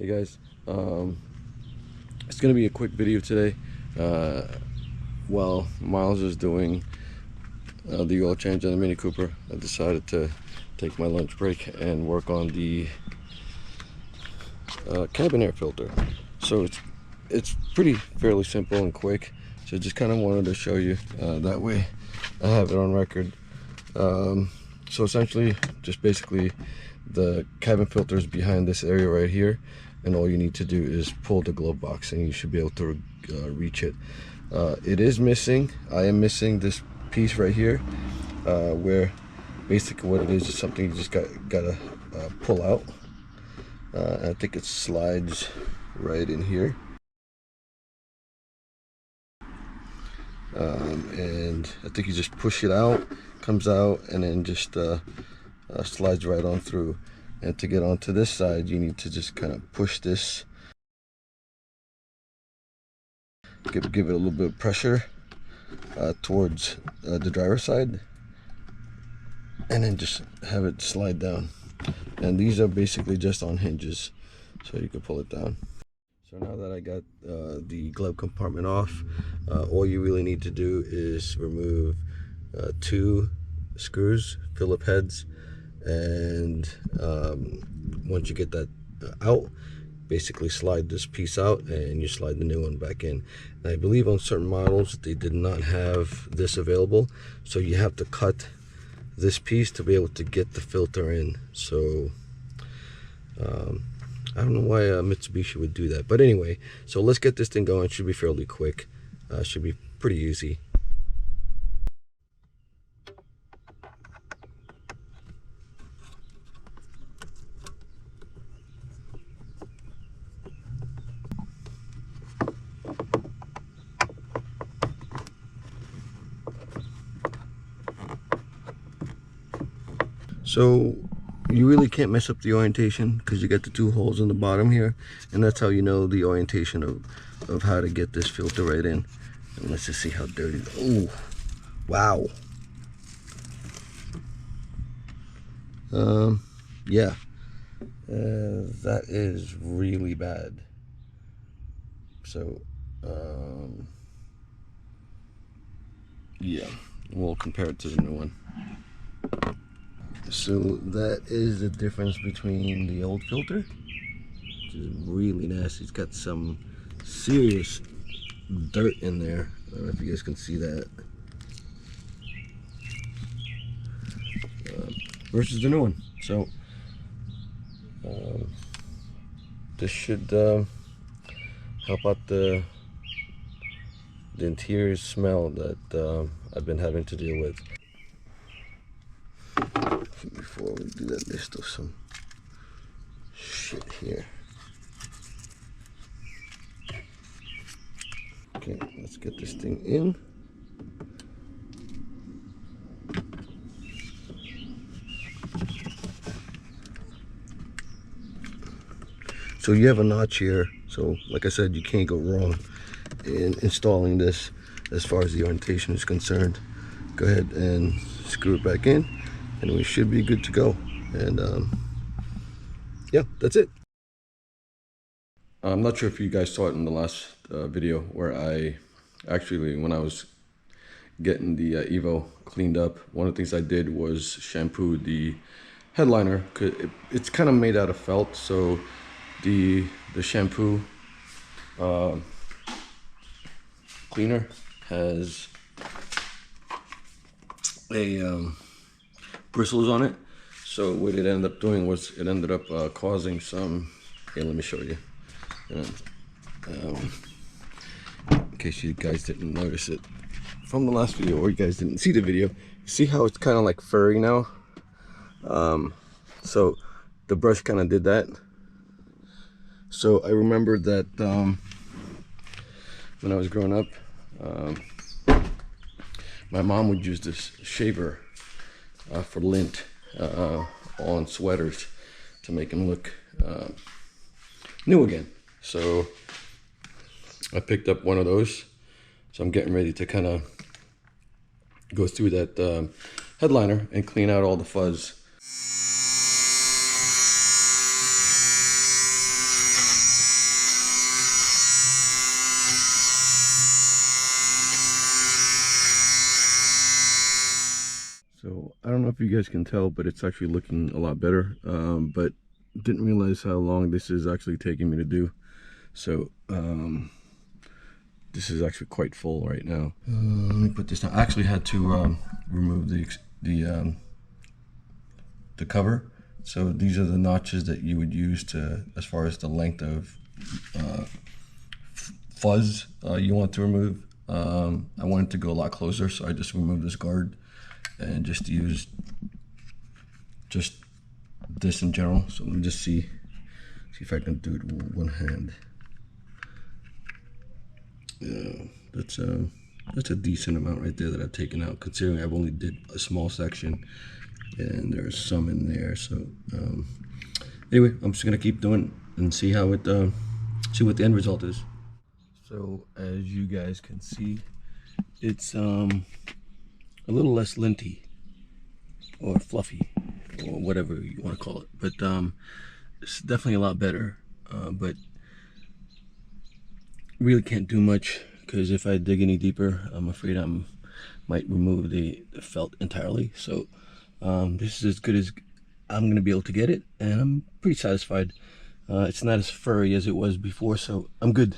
Hey guys, it's gonna be a quick video today. While Miles is doing the oil change on the Mini Cooper, I decided to take my lunch break and work on the cabin air filter. So it's fairly simple and quick. So just kind of wanted to show you, that way I have it on record. So essentially, just basically, the cabin filter is behind this area right here, and all you need to do is pull the glove box and you should be able to reach it. It is missing. I am missing this piece right here, where basically what it is something you just gotta pull out. I think it slides right in here, and I think you just push it out, comes out, and then just slides right on through. And to get onto this side, you need to just kind of push this, give it a little bit of pressure towards the driver's side, and then just have it slide down. And these are basically just on hinges, so you can pull it down. So now that I got the glove compartment off, all you really need to do is remove 2 screws, Phillip heads, and once you get that out, basically slide this piece out and you slide the new one back in. And I believe on certain models they did not have this available, so you have to cut this piece to be able to get the filter in. So I don't know why Mitsubishi would do that, but anyway, so let's get this thing going. It should be fairly quick, should be pretty easy. So you really can't mess up the orientation because you got the 2 holes in the bottom here, and that's how you know the orientation of how to get this filter right in. And let's just see how dirty. Oh, wow. Yeah, that is really bad. So yeah, we'll compare it to the new one. So that is the difference between the old filter, which is really nasty. It's got some serious dirt in there. I don't know if you guys can see that. Versus the new one. So this should help out the interior smell that I've been having to deal with. Before we do that, there's still some shit here. Okay, let's get this thing in. So you have a notch here, so like I said, you can't go wrong in installing this as far as the orientation is concerned. Go ahead and screw it back in, and we should be good to go. And yeah, that's it. I'm not sure if you guys saw it in the last video where I actually, when I was getting the EVO cleaned up, one of the things I did was shampoo the headliner. It's kind of made out of felt, so the shampoo cleaner has a bristles on it. So what it ended up doing was it ended up causing some, here, let me show you. In case you guys didn't notice it from the last video, or you guys didn't see the video, see how it's kind of like furry now? So the brush kind of did that. So I remember that when I was growing up, my mom would use this shaver for lint on sweaters to make them look new again. So I picked up one of those. So I'm getting ready to kind of go through that headliner and clean out all the fuzz. I don't know if you guys can tell, but it's actually looking a lot better. But didn't realize how long this is actually taking me to do. So this is actually quite full right now. Let me put this down. I actually had to remove the cover. So these are the notches that you would use to, as far as the length of fuzz you want to remove. I wanted to go a lot closer, so I just removed this guard and just used just this in general. So let me just see if I can do it with one hand. That's a decent amount right there that I've taken out, considering I've only did a small section and there's some in there. So anyway, I'm just gonna keep doing and see how it see what the end result is. So as you guys can see, it's a little less linty or fluffy or whatever you want to call it, but it's definitely a lot better. But really can't do much, because if I dig any deeper, I'm afraid I might remove the felt entirely. So this is as good as I'm gonna be able to get it, and I'm pretty satisfied. It's not as furry as it was before, so I'm good.